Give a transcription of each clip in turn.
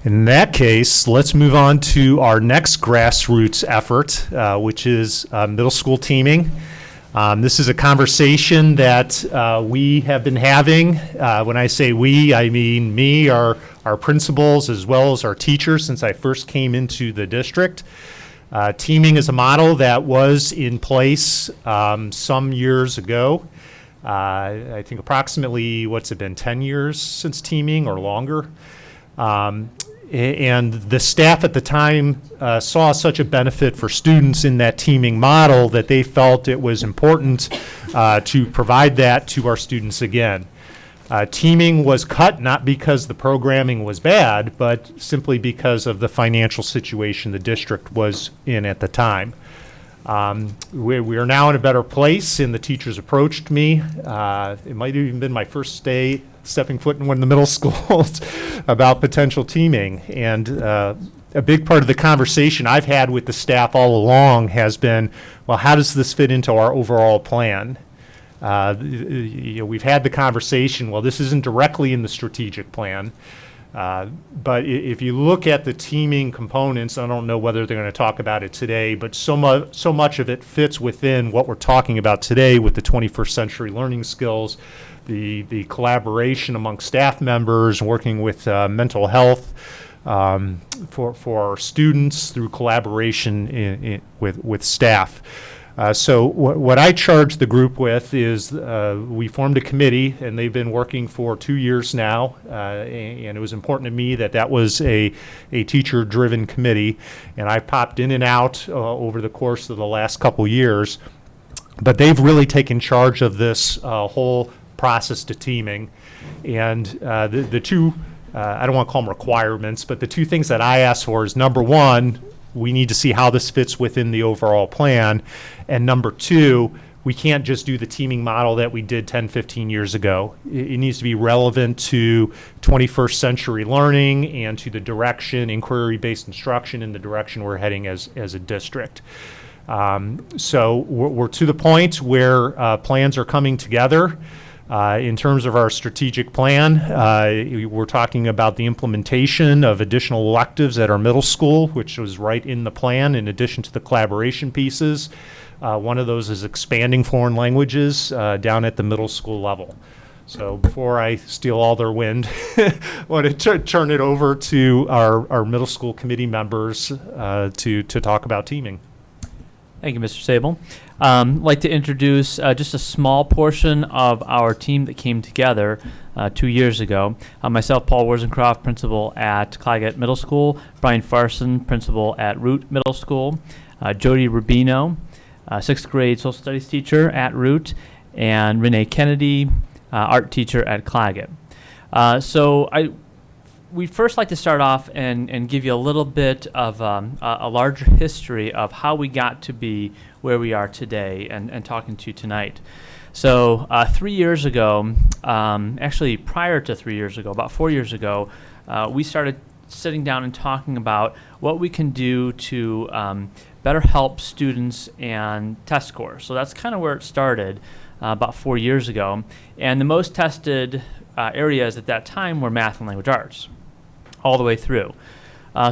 In that case, let's move on to our next grassroots effort, which is middle school teaming. This is a conversation that we have been having. When I say we, I mean me, our principals, as well as our teachers since I first came into the district. Teaming is a model that was in place some years ago. I think approximately, 10 years since teaming or longer? And the staff at the time saw such a benefit for students in that teaming model that they felt it was important to provide that to our students again. Teaming was cut not because the programming was bad, but simply because of the financial situation the district was in at the time. We are now in a better place, and the teachers approached me. It might have even been my first day stepping foot in one of the middle schools about potential teaming. And a big part of the conversation I've had with the staff all along has been, well, how does this fit into our overall plan? We've had the conversation, well, this isn't directly in the strategic plan. But if you look at the teaming components, I don't know whether they're going to talk about it today, but so much of it fits within what we're talking about today with the 21st century learning skills, the collaboration among staff members, working with mental health for our students through collaboration with staff. So what I charged the group with is we formed a committee, and they've been working for 2 years now, and it was important to me that was a teacher-driven committee, and I popped in and out over the course of the last couple years, but they've really taken charge of this whole process to teaming, and the two, I don't want to call them requirements, but the two things that I asked for is, number one, we need to see how this fits within the overall plan. And number two, we can't just do the teaming model that we did 10, 15 years ago. It needs to be relevant to 21st century learning and to the direction, inquiry-based instruction, and the direction we're heading as a district. So we're to the point where plans are coming together. In terms of our strategic plan, we're talking about the implementation of additional electives at our middle school, which was right in the plan in addition to the collaboration pieces. One of those is expanding foreign languages down at the middle school level. So before I steal all their wind, I want to turn it over to our middle school committee members to talk about teaming. Thank you, Mr. Sable. I'd like to introduce just a small portion of our team that came together 2 years ago. Myself, Paul Worzencroft, principal at Claggett Middle School, Brian Farson, principal at Root Middle School, Jody Rubino, 6th grade social studies teacher at Root, and Renee Kennedy, art teacher at Claggett. We'd first like to start off and give you a little bit of a larger history of how we got to be where we are today and talking to you tonight. So 3 years ago, actually prior to 3 years ago, about 4 years ago, we started sitting down and talking about what we can do to better help students and test scores. So that's kind of where it started about 4 years ago. And the most tested areas at that time were math and language arts, all the way through.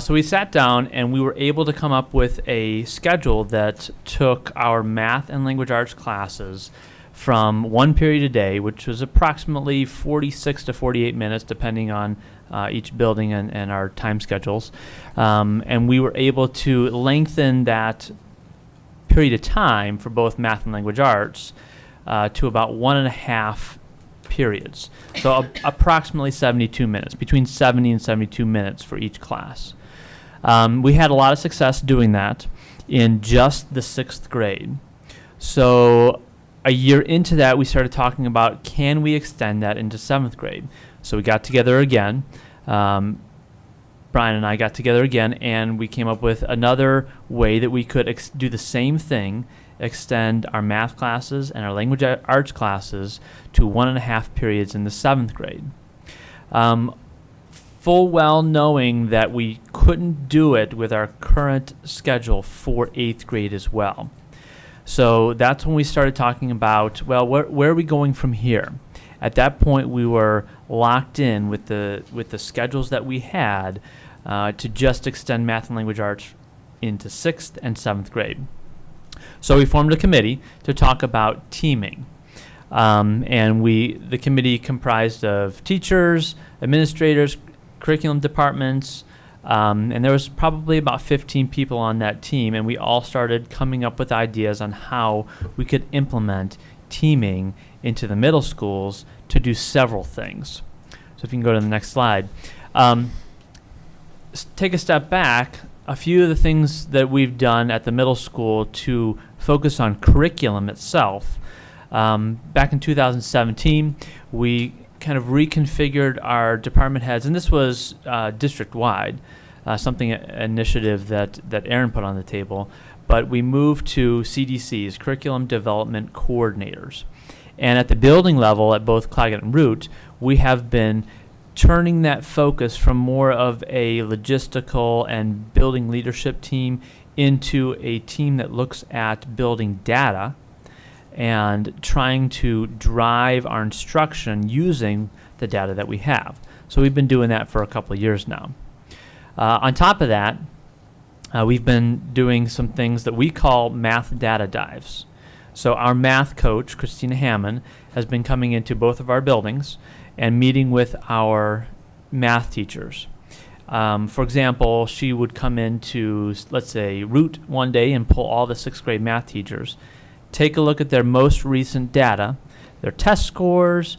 So we sat down and we were able to come up with a schedule that took our math and language arts classes from one period a day, which was approximately 46 to 48 minutes, depending on each building and our time schedules. And we were able to lengthen that period of time for both math and language arts to about 1.5 periods. So approximately 72 minutes, between 70 and 72 minutes for each class. We had a lot of success doing that in just the 6th grade. So a year into that, we started talking about, can we extend that into 7th grade? So we got together again. Brian and I got together again, and we came up with another way that we could do the same thing, extend our math classes and our language arts classes to 1.5 periods in the 7th grade. Full well knowing that we couldn't do it with our current schedule for 8th grade as well. So that's when we started talking about, well, where are we going from here? At that point, we were locked in with the schedules that we had to just extend math and language arts into 6th and 7th grade. So we formed a committee to talk about teaming. And the committee comprised of teachers, administrators, curriculum departments, and there was probably about 15 people on that team, and we all started coming up with ideas on how we could implement teaming into the middle schools to do several things. So if you can go to the next slide. Take a step back. A few of the things that we've done at the middle school to focus on curriculum itself. Back in 2017, we kind of reconfigured our department heads, and this was district-wide, initiative that Aaron put on the table, but we moved to CDCs, Curriculum Development Coordinators. And at the building level at both Claggett and Root, we have been turning that focus from more of a logistical and building leadership team into a team that looks at building data and trying to drive our instruction using the data that we have. So we've been doing that for a couple of years now. On top of that, we've been doing some things that we call math data dives. So our math coach, Christina Hammond, has been coming into both of our buildings and meeting with our math teachers. For example, she would come into, let's say, Root one day and pull all the 6th grade math teachers, take a look at their most recent data, their test scores,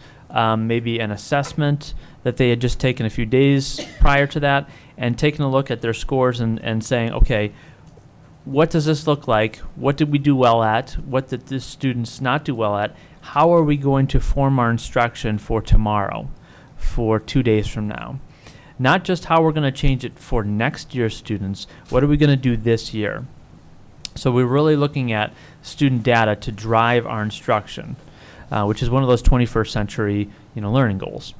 maybe an assessment that they had just taken a few days prior to that, and taking a look at their scores and saying, okay, what does this look like? What did we do well at? What did the students not do well at? How are we going to form our instruction for tomorrow, for 2 days from now? Not just how we're going to change it for next year's students, what are we going to do this year? So we're really looking at student data to drive our instruction, which is one of those 21st century learning goals.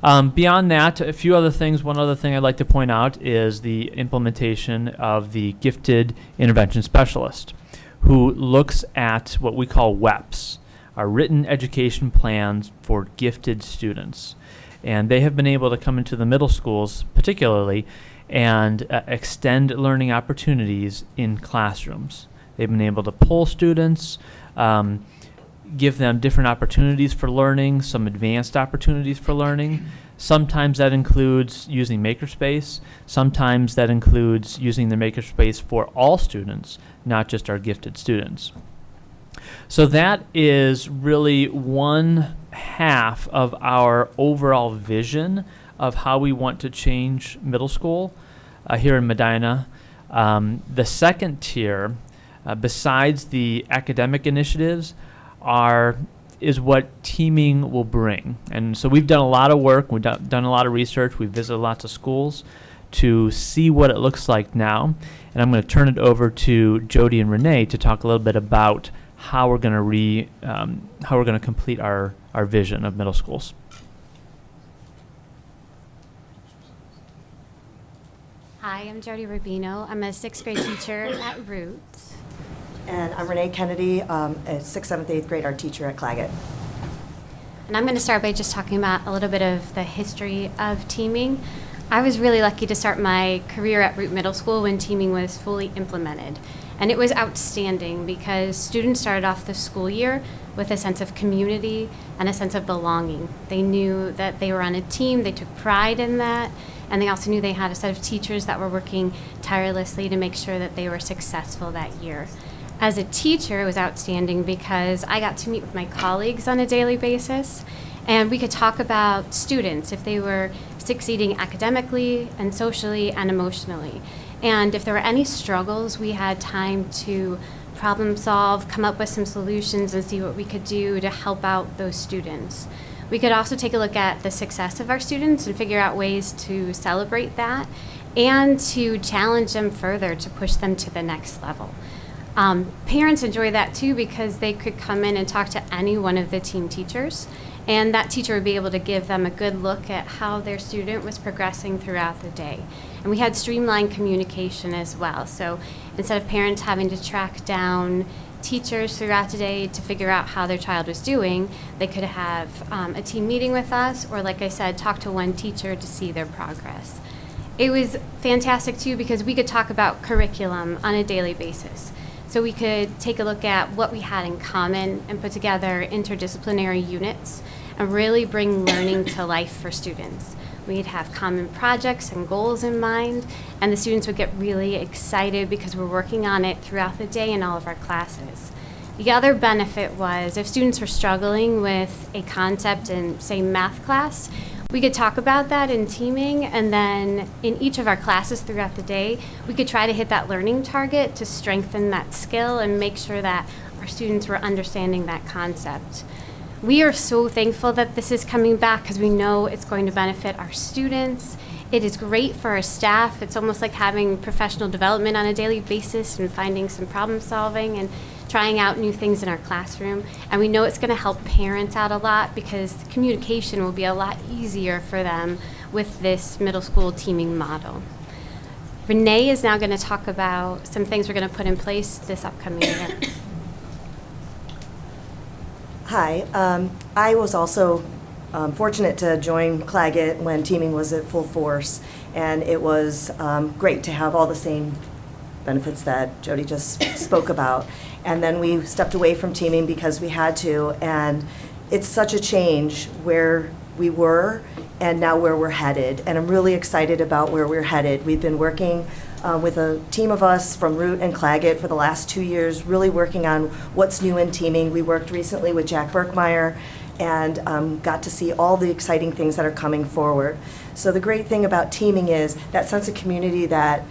Beyond that, a few other things. One other thing I'd like to point out is the implementation of the Gifted Intervention Specialist, who looks at what we call WEPs, our Written Education Plans for Gifted Students. And they have been able to come into the middle schools particularly and extend learning opportunities in classrooms. They've been able to pull students, give them different opportunities for learning, some advanced opportunities for learning. Sometimes that includes using Makerspace. Sometimes that includes using the Makerspace for all students, not just our gifted students. So that is really one half of our overall vision of how we want to change middle school here in Medina. The second tier, besides the academic initiatives, is what teaming will bring. And so we've done a lot of work, we've done a lot of research, we've visited lots of schools to see what it looks like now. And I'm going to turn it over to Jody and Renee to talk a little bit about how we're going to complete our vision of middle schools. Hi, I'm Jody Rubino. I'm a 6th grade teacher at Root. And I'm Renee Kennedy, a 6th, 7th, 8th grade art teacher at Claggett. And I'm going to start by just talking about a little bit of the history of teaming. I was really lucky to start my career at Root Middle School when teaming was fully implemented. And it was outstanding because students started off the school year with a sense of community and a sense of belonging. They knew that they were on a team, they took pride in that, and they also knew they had a set of teachers that were working tirelessly to make sure that they were successful that year. As a teacher, it was outstanding because I got to meet with my colleagues on a daily basis, and we could talk about students, if they were succeeding academically and socially and emotionally. And if there were any struggles, we had time to problem solve, come up with some solutions, and see what we could do to help out those students. We could also take a look at the success of our students and figure out ways to celebrate that and to challenge them further to push them to the next level. Parents enjoy that too because they could come in and talk to any one of the team teachers, and that teacher would be able to give them a good look at how their student was progressing throughout the day. And we had streamlined communication as well. So instead of parents having to track down teachers throughout the day to figure out how their child was doing. They could have a team meeting with us, or like I said, talk to one teacher to see their progress. It was fantastic too because we could talk about curriculum on a daily basis. So we could take a look at what we had in common and put together interdisciplinary units and really bring learning to life for students. We'd have common projects and goals in mind, and the students would get really excited because we're working on it throughout the day in all of our classes. The other benefit was if students were struggling with a concept in, say, math class, we could talk about that in teaming, and then in each of our classes throughout the day, we could try to hit that learning target to strengthen that skill and make sure that our students were understanding that concept. We are so thankful that this is coming back because we know it's going to benefit our students. It is great for our staff. It's almost like having professional development on a daily basis and finding some problem solving and trying out new things in our classroom. And we know it's going to help parents out a lot because communication will be a lot easier for them with this middle school teaming model. Renee is now going to talk about some things we're going to put in place this upcoming year. Hi, I was also fortunate to join Claggett when teaming was at full force, and it was great to have all the same benefits that Jody just spoke about. And then we stepped away from teaming because we had to, and it's such a change where we were and now where we're headed. And I'm really excited about where we're headed. We've been working with a team of us from Root and Claggett for the last 2 years, really working on what's new in teaming. We worked recently with Jack Berkmeyer and got to see all the exciting things that are coming forward. So the great thing about teaming is that sense of community that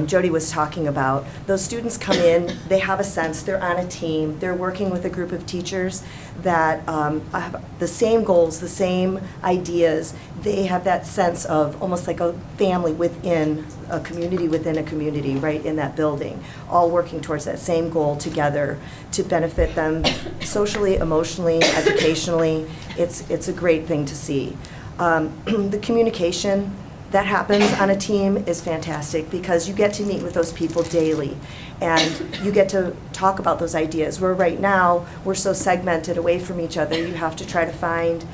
Jody was talking about. Those students come in, they have a sense, they're on a team, they're working with a group of teachers that have the same goals, the same ideas. They have that sense of almost like a family within a community, right, in that building, all working towards that same goal together to benefit them socially, emotionally, educationally. It's a great thing to see. The communication that happens on a team is fantastic because you get to meet with those people daily and you get to talk about those ideas. Where right now, we're so segmented away from each other, you have to try to find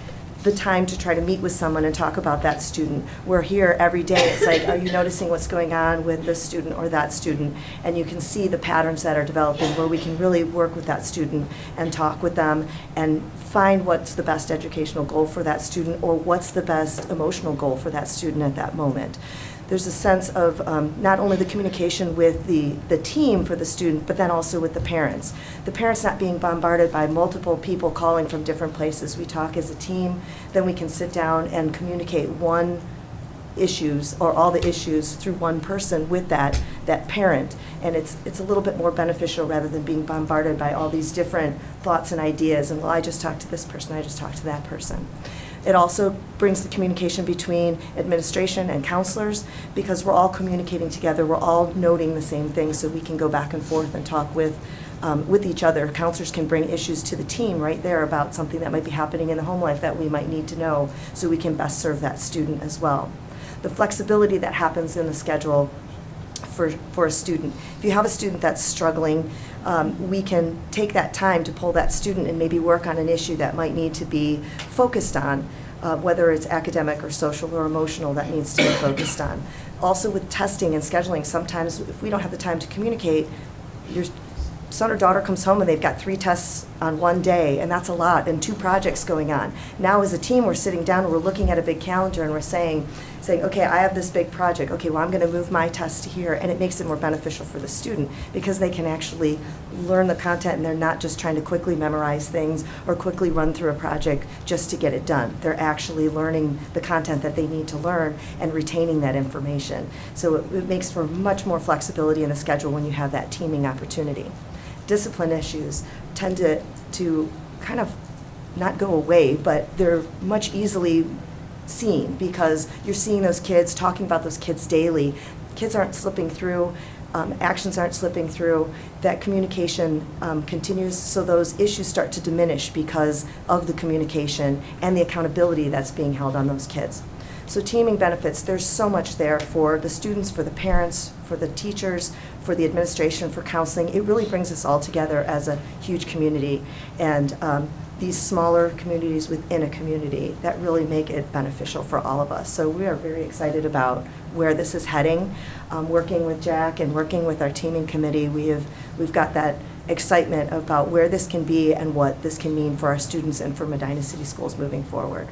the time to try to meet with someone and talk about that student. We're here every day. It's like, are you noticing what's going on with this student or that student? And you can see the patterns that are developing where we can really work with that student and talk with them and find what's the best educational goal for that student or what's the best emotional goal for that student at that moment. There's a sense of not only the communication with the team for the student, but then also with the parents. The parents not being bombarded by multiple people calling from different places. We talk as a team, then we can sit down and communicate one issues or all the issues through one person with that parent. And it's a little bit more beneficial rather than being bombarded by all these different thoughts and ideas. And well, I just talked to this person, I just talked to that person. It also brings the communication between administration and counselors because we're all communicating together. We're all noting the same things so we can go back and forth and talk with each other. Counselors can bring issues to the team right there about something that might be happening in the home life that we might need to know so we can best serve that student as well. The flexibility that happens in the schedule for a student. If you have a student that's struggling, we can take that time to pull that student and maybe work on an issue that might need to be focused on, whether it's academic or social or emotional that needs to be focused on. Also with testing and scheduling, sometimes if we don't have the time to communicate, your son or daughter comes home and they've got 3 tests on one day, and that's a lot, and 2 projects going on. Now as a team, we're sitting down and we're looking at a big calendar and we're saying, okay, I have this big project. Okay, well, I'm going to move my test to here, and it makes it more beneficial for the student because they can actually learn the content and they're not just trying to quickly memorize things or quickly run through a project just to get it done. They're actually learning the content that they need to learn and retaining that information. So it makes for much more flexibility in the schedule when you have that teaming opportunity. Discipline issues tend to kind of not go away, but they're much easily seen because you're seeing those kids, talking about those kids daily. Kids aren't slipping through, actions aren't slipping through, that communication continues, so those issues start to diminish because of the communication and the accountability that's being held on those kids. So teaming benefits, there's so much there for the students, for the parents, for the teachers, for the administration, for counseling. It really brings us all together as a huge community. And these smaller communities within a community that really make it beneficial for all of us. So we are very excited about where this is heading. Working with Jack and working with our teaming committee, we've got that excitement about where this can be and what this can mean for our students and for Medina City Schools moving forward.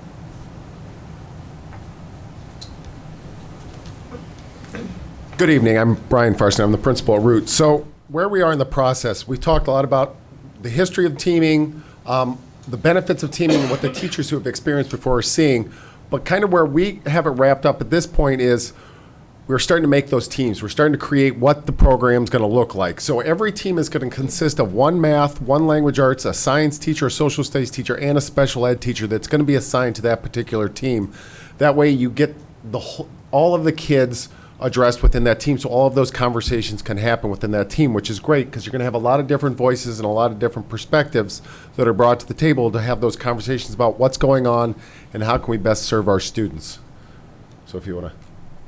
Good evening. I'm Brian Farson. I'm the principal at Root. So where we are in the process, we talked a lot about the history of teaming, the benefits of teaming, and what the teachers who have experienced before are seeing. But kind of where we have it wrapped up at this point is we're starting to make those teams. We're starting to create what the program's going to look like. So every team is going to consist of one math, one language arts, a science teacher, a social studies teacher, and a special ed teacher that's going to be assigned to that particular team. That way you get all of the kids addressed within that team, so all of those conversations can happen within that team, which is great because you're going to have a lot of different voices and a lot of different perspectives that are brought to the table to have those conversations about what's going on and how can we best serve our students. So if you want to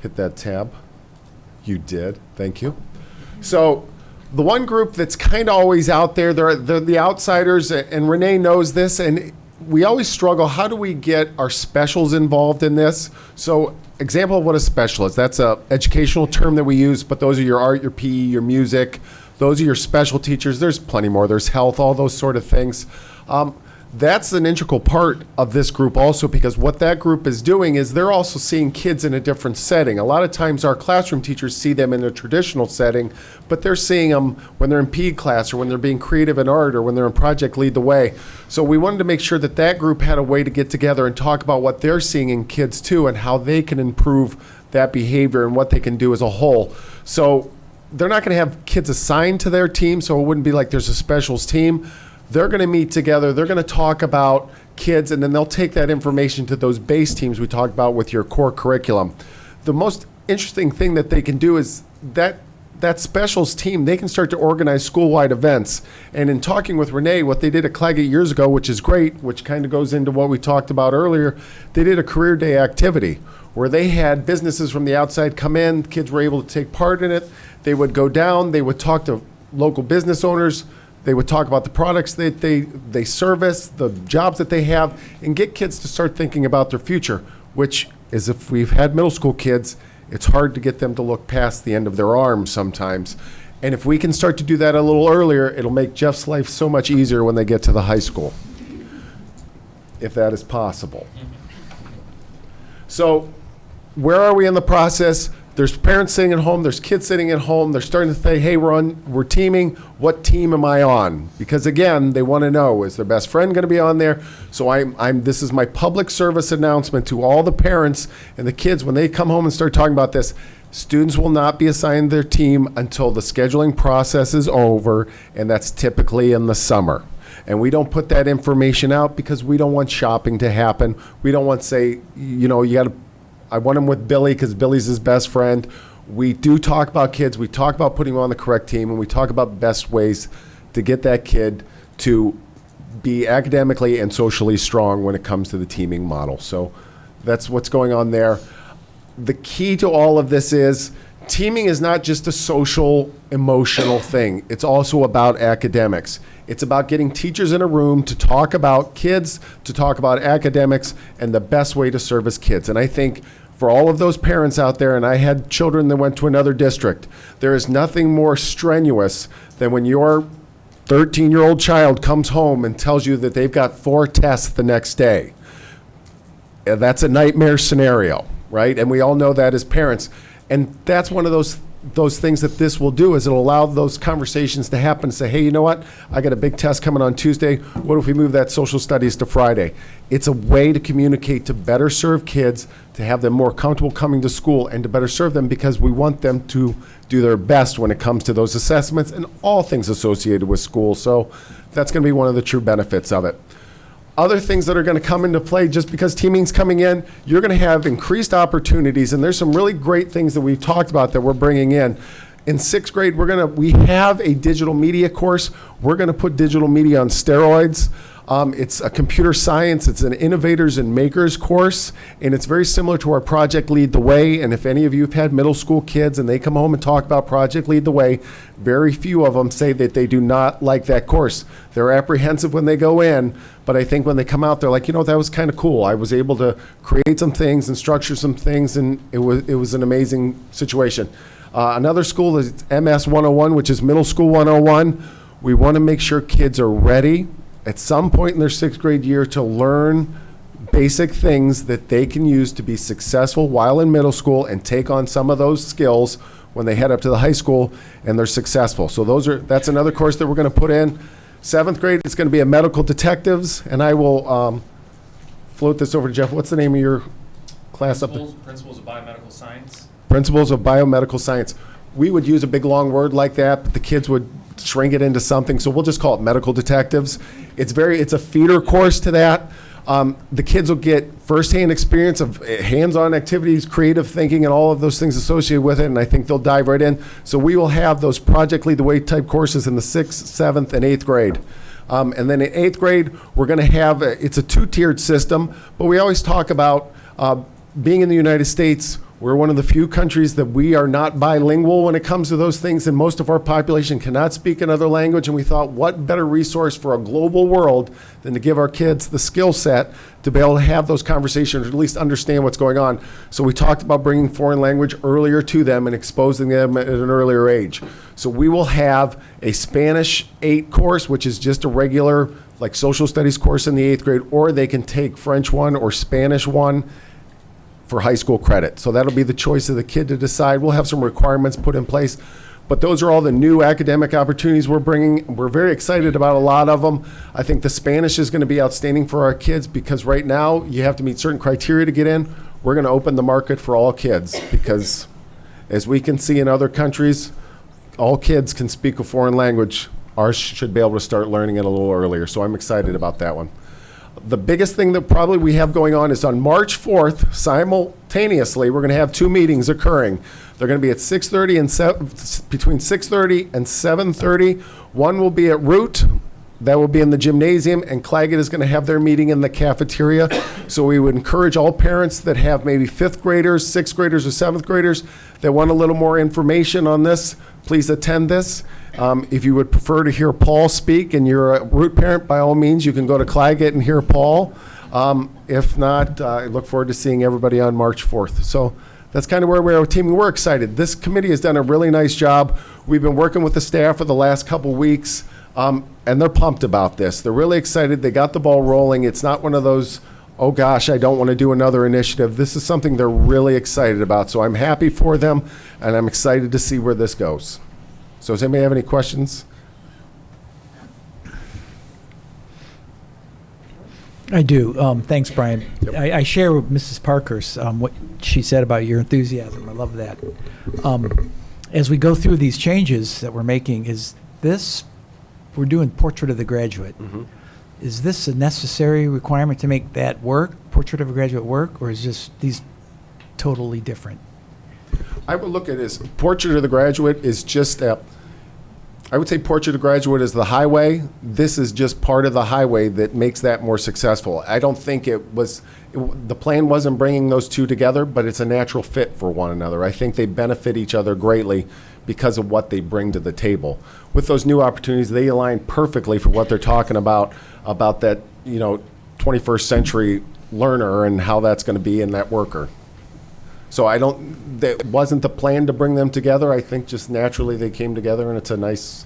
hit that tab. You did. Thank you. So the one group that's kind of always out there, they're the outsiders, and Renee knows this, and we always struggle, how do we get our specials involved in this? So example of what a special is, that's a educational term that we use, but those are your art, your PE, your music, those are your special teachers. There's plenty more. There's health, all those sort of things. That's an integral part of this group also, because what that group is doing is they're also seeing kids in a different setting. A lot of times our classroom teachers see them in a traditional setting, but they're seeing them when they're in PE class or when they're being creative in art or when they're in Project Lead the Way. So we wanted to make sure that that group had a way to get together and talk about what they're seeing in kids too and how they can improve that behavior and what they can do as a whole. So they're not going to have kids assigned to their team, so it wouldn't be like there's a specials team. They're going to meet together, they're going to talk about kids, and then they'll take that information to those base teams we talked about with your core curriculum. The most interesting thing that they can do is that specials team, they can start to organize school-wide events. And in talking with Renee, what they did at Claggett years ago, which is great, which kind of goes into what we talked about earlier, they did a career day activity where they had businesses from the outside come in, kids were able to take part in it, they would go down, they would talk to local business owners, they would talk about the products that they service, the jobs that they have, and get kids to start thinking about their future, which is, if we've had middle school kids, it's hard to get them to look past the end of their arms sometimes. And if we can start to do that a little earlier, it'll make Jeff's life so much easier when they get to the high school, if that is possible. So where are we in the process? There's parents sitting at home, there's kids sitting at home, they're starting to say, hey, we're teaming, what team am I on? Because again, they want to know, is their best friend going to be on there? So this is my public service announcement to all the parents and the kids when they come home and start talking about this. Students will not be assigned their team until the scheduling process is over, and that's typically in the summer. And we don't put that information out because we don't want shopping to happen. We don't want to say, I want him with Billy because Billy's his best friend. We do talk about kids. We talk about putting them on the correct team, and we talk about best ways to get that kid to be academically and socially strong when it comes to the teaming model. So that's what's going on there. The key to all of this is teaming is not just a social, emotional thing. It's also about academics. It's about getting teachers in a room to talk about kids, to talk about academics, and the best way to service kids. And I think for all of those parents out there, and I had children that went to another district, there is nothing more strenuous than when your 13-year-old child comes home and tells you that they've got 4 tests the next day. That's a nightmare scenario, right? And we all know that as parents. And that's one of those things that this will do, is it'll allow those conversations to happen and say, hey, you know what? I got a big test coming on Tuesday. What if we move that social studies to Friday? It's a way to communicate to better serve kids, to have them more comfortable coming to school, and to better serve them because we want them to do their best when it comes to those assessments and all things associated with school. So that's going to be one of the true benefits of it. Other things that are going to come into play, just because teaming's coming in, you're going to have increased opportunities, and there's some really great things that we've talked about that we're bringing in. In 6th grade, we have a digital media course. We're going to put digital media on steroids. It's a computer science, it's an innovators and makers course, and it's very similar to our Project Lead the Way. And if any of you have had middle school kids and they come home and talk about Project Lead the Way, very few of them say that they do not like that course. They're apprehensive when they go in, but I think when they come out, they're like, that was kind of cool. I was able to create some things and structure some things, and it was an amazing situation. Another school is MS 101, which is Middle School 101. We want to make sure kids are ready at some point in their 6th grade year to learn basic things that they can use to be successful while in middle school and take on some of those skills when they head up to the high school and they're successful. So that's another course that we're going to put in. 7th grade, it's going to be a medical detectives, and I will float this over to Jeff. What's the name of your class up there? Principles of Biomedical Science. Principles of Biomedical Science. We would use a big long word like that, but the kids would shrink it into something, so we'll just call it medical detectives. It's a feeder course to that. The kids will get firsthand experience of hands-on activities, creative thinking, and all of those things associated with it, and I think they'll dive right in. So we will have those Project Lead the Way type courses in the 6th, 7th, and 8th grade. And then in 8th grade, we're going to have, it's a 2-tiered system, but we always talk about being in the United States. We're one of the few countries that we are not bilingual when it comes to those things, and most of our population cannot speak another language, and we thought, what better resource for a global world than to give our kids the skill set to be able to have those conversations, or at least understand what's going on. So we talked about bringing foreign language earlier to them and exposing them at an earlier age. So we will have a Spanish 8 course, which is just a regular like social studies course in the 8th grade, or they can take French 1 or Spanish 1 for high school credit. So that'll be the choice of the kid to decide. We'll have some requirements put in place, but those are all the new academic opportunities we're bringing. We're very excited about a lot of them. I think the Spanish is going to be outstanding for our kids because right now you have to meet certain criteria to get in. We're going to open the market for all kids because as we can see in other countries, all kids can speak a foreign language. Ours should be able to start learning it a little earlier. So I'm excited about that one. The biggest thing that probably we have going on is on March 4th, simultaneously, we're going to have 2 meetings occurring. They're going to be at 6:30 and between 6:30 and 7:30. One will be at Root. That will be in the gymnasium, and Claggett is going to have their meeting in the cafeteria. So we would encourage all parents that have maybe 5th graders, 6th graders, or 7th graders that want a little more information on this, please attend this. If you would prefer to hear Paul speak and you're a Root parent, by all means, you can go to Claggett and hear Paul. If not, I look forward to seeing everybody on March 4th. So that's kind of where we are with teaming. We're excited. This committee has done a really nice job. We've been working with the staff for the last couple weeks, and they're pumped about this. They're really excited. They got the ball rolling. It's not one of those, oh gosh, I don't want to do another initiative. This is something they're really excited about. So I'm happy for them, and I'm excited to see where this goes. So does anybody have any questions? I do. Thanks, Brian. Yep. I share with Mrs. Parkhurst what she said about your enthusiasm. I love that. As we go through these changes that we're making, we're doing Portrait of the Graduate. Mm-hmm. Is this a necessary requirement to make that work, Portrait of a Graduate work, or is just these totally different? I would look at it as Portrait of the Graduate is just I would say Portrait of the Graduate is the highway. This is just part of the highway that makes that more successful. I don't think the plan wasn't bringing those two together, but it's a natural fit for one another. I think they benefit each other greatly because of what they bring to the table. With those new opportunities, they align perfectly for what they're talking about that, 21st century learner and how that's going to be in that worker. So that wasn't the plan to bring them together. I think just naturally they came together, and it's a nice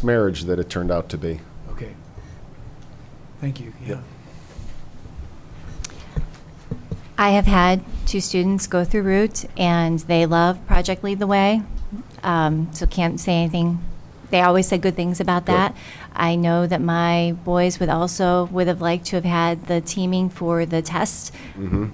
marriage that it turned out to be. Okay. Thank you. Yeah. I have had 2 students go through Root, and they love Project Lead the Way, so can't say anything. They always said good things about that. I know that my boys would have liked to have had the teaming for the test. Mm-hmm.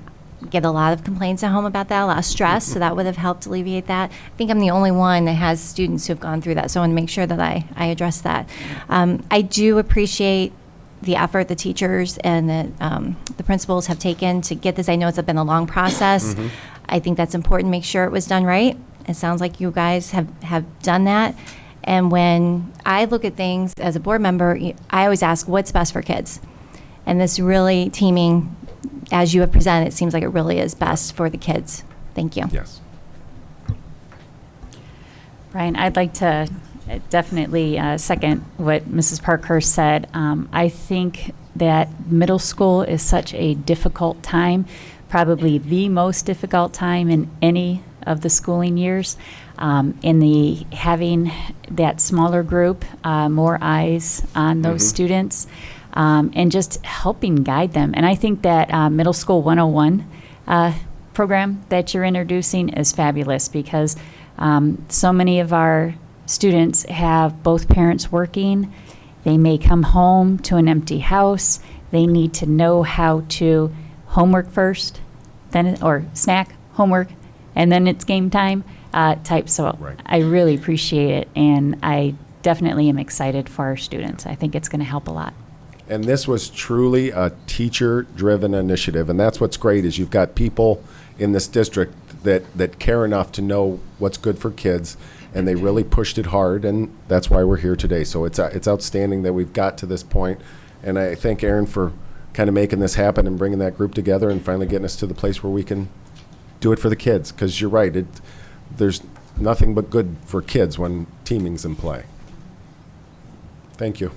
Get a lot of complaints at home about that, a lot of stress, so that would have helped alleviate that. I think I'm the only one that has students who have gone through that, so I want to make sure that I address that. I do appreciate the effort the teachers and the principals have taken to get this. I know it's been a long process. I think that's important, make sure it was done right. It sounds like you guys have done that. And when I look at things as a board member, I always ask, what's best for kids? And this really teaming, as you have presented, it seems like it really is best for the kids. Thank you. Yes. Brian, I'd like to definitely second what Mrs. Parkhurst said. I think that middle school is such a difficult time, probably the most difficult time in any of the schooling years. Having that smaller group, more eyes on those students, and just helping guide them. And I think that Middle School 101 program that you're introducing is fabulous, because so many of our students have both parents working. They may come home to an empty house. They need to know how to homework first, then or snack, homework, and then it's game time type. So Right. I really appreciate it, and I definitely am excited for our students. I think it's going to help a lot. And this was truly a teacher-driven initiative, and that's what's great is you've got people in this district that care enough to know what's good for kids, and they really pushed it hard, and that's why we're here today. So it's outstanding that we've got to this point, and I thank Aaron for kind of making this happen and bringing that group together and finally getting us to the place where we can do it for the kids, because you're right, there's nothing but good for kids when teaming's in play. Thank you.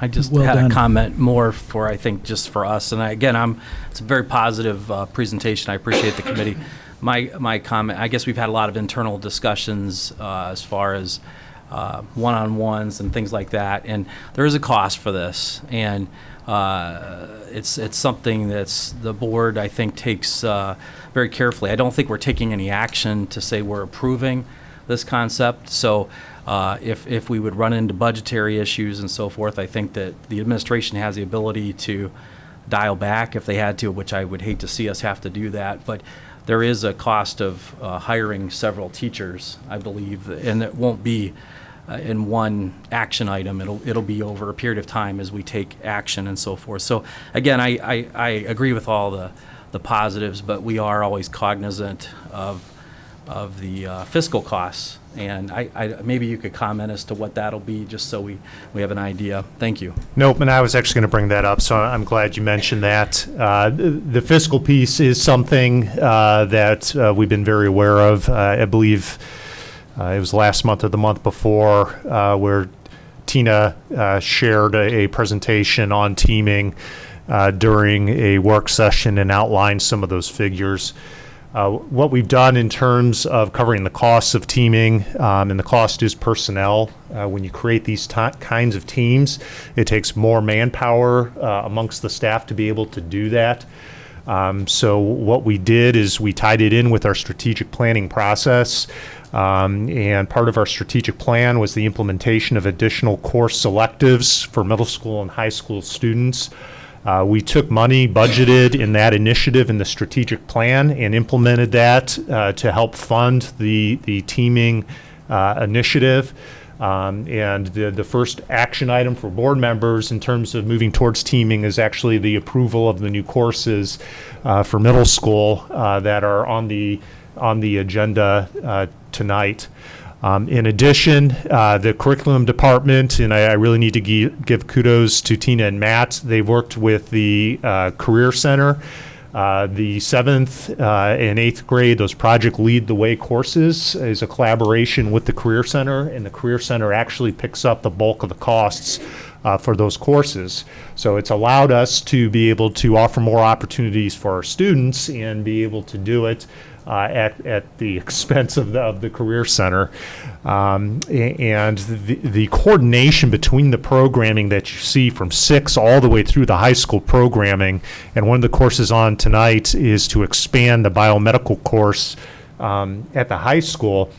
I just Well had done. a comment more for, I think, just for us. And it's a very positive presentation. I appreciate the committee. My comment, I guess we've had a lot of internal discussions as far as one-on-ones and things like that. And there is a cost for this. And it's something that's the board, I think, takes very carefully. I don't think we're taking any action to say we're approving this concept. So if we would run into budgetary issues and so forth, I think that the administration has the ability to dial back if they had to, which I would hate to see us have to do that. But there is a cost of hiring several teachers, I believe, and it won't be in one action item. It'll be over a period of time as we take action and so forth. So again, I agree with all the positives, but we are always cognizant of the fiscal costs. And I maybe you could comment as to what that'll be, just so we have an idea. Thank you. Nope, and I was actually going to bring that up, so I'm glad you mentioned that. The fiscal piece is something that we've been very aware of. I believe it was last month or the month before where Tina shared a presentation on teaming during a work session and outlined some of those figures. What we've done in terms of covering the costs of teaming, and the cost is personnel. When you create these kinds of teams, it takes more manpower amongst the staff to be able to do that. So what we did is we tied it in with our strategic planning process. And part of our strategic plan was the implementation of additional course selectives for middle school and high school students. We took money budgeted in that initiative in the strategic plan and implemented that to help fund the teaming initiative. And the first action item for board members in terms of moving towards teaming is actually the approval of the new courses for middle school that are on the agenda tonight. In addition, the curriculum department, and I really need to give kudos to Tina and Matt, they've worked with the Career Center. The 7th and 8th grade, those Project Lead the Way courses is a collaboration with the Career Center, and the Career Center actually picks up the bulk of the costs for those courses. So it's allowed us to be able to offer more opportunities for our students and be able to do it at the expense of the Career Center. And the coordination between the programming that you see from 6 all the way through the high school programming, and one of the courses on tonight is to expand the biomedical course at the high school.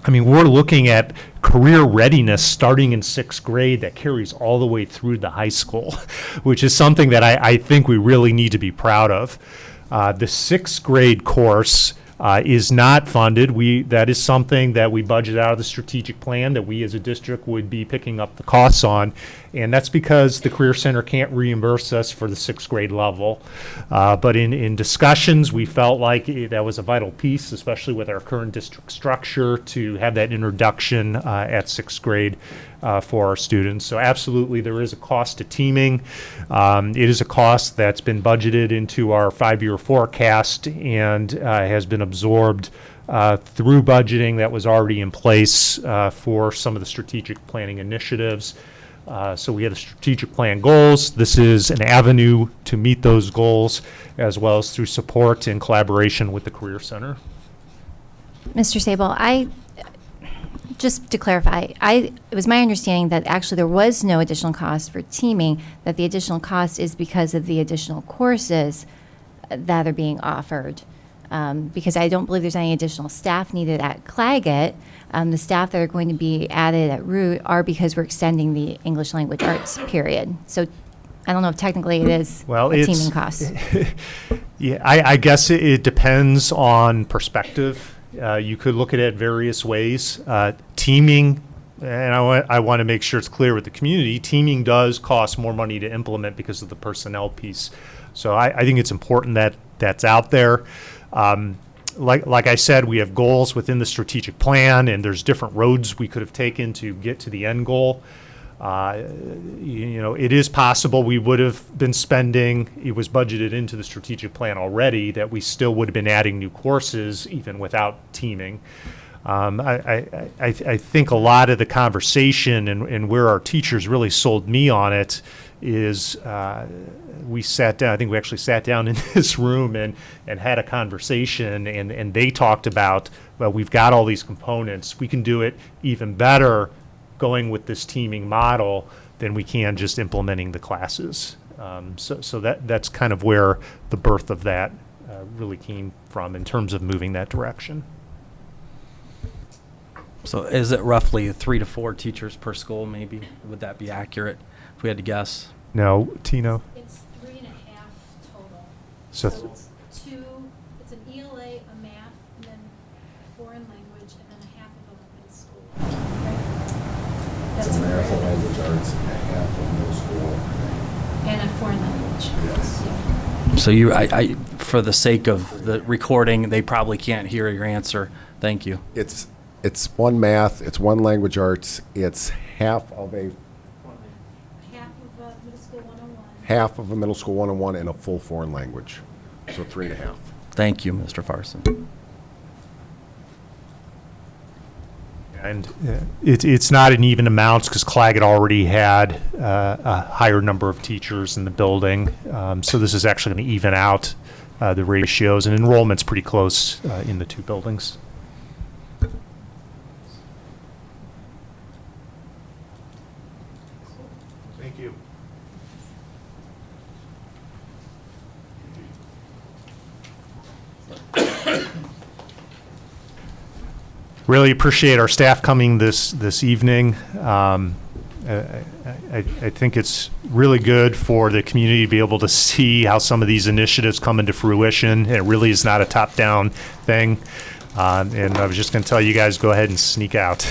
I mean, we're looking at career readiness starting in 6th grade that carries all the way through the high school, which is something that I think we really need to be proud of. The 6th grade course is not funded. That is something that we budget out of the strategic plan that we as a district would be picking up the costs on. And that's because the Career Center can't reimburse us for the 6th grade level. But in discussions, we felt like that was a vital piece, especially with our current district structure, to have that introduction at 6th grade for our students. So absolutely, there is a cost to teaming. It is a cost that's been budgeted into our 5-year forecast and has been absorbed through budgeting that was already in place for some of the strategic planning initiatives. So we have the strategic plan goals. This is an avenue to meet those goals, as well as through support and collaboration with the Career Center. Mr. Sable, just to clarify, it was my understanding that actually there was no additional cost for teaming, that the additional cost is because of the additional courses that are being offered. Because I don't believe there's any additional staff needed at Claggett. The staff that are going to be added at Root are because we're extending the English language arts period. So I don't know if technically it is a teaming cost. Yeah, I guess it depends on perspective. You could look at it various ways. Teaming, and I want to make sure it's clear with the community, teaming does cost more money to implement because of the personnel piece. So I think it's important that that's out there. Like I said, we have goals within the strategic plan, and there's different roads we could have taken to get to the end goal. It is possible we would have been spending, it was budgeted into the strategic plan already, that we still would have been adding new courses even without teaming. I think a lot of the conversation and where our teachers really sold me on it is we sat down, I think we actually sat down in this room and had a conversation, and they talked about, well, we've got all these components. We can do it even better going with this teaming model than we can just implementing the classes. So that's kind of where the birth of that really came from in terms of moving that direction. So is it roughly 3 to 4 teachers per school, maybe? Would that be accurate if we had to guess? No, Tino? It's 3.5 total. So it's 2, it's an ELA, a math, and then a foreign language, and then a half of them in school. Right? That's a math and language arts and a half of middle school. And a foreign language. Yes. Yeah. So I for the sake of the recording, they probably can't hear your answer. Thank you. It's one math, it's one language arts, it's half of a Middle school 101. half of a middle school 101 and a full foreign language. So 3.5. Thank you, Mr. Farson. And it's not an even amount because Claggett already had a higher number of teachers in the building. So this is actually going to even out the ratios, and enrollment's pretty close in the two buildings. Thank you. Really appreciate our staff coming this evening. I think it's really good for the community to be able to see how some of these initiatives come into fruition. It really is not a top-down thing. And I was just going to tell you guys, go ahead and sneak out.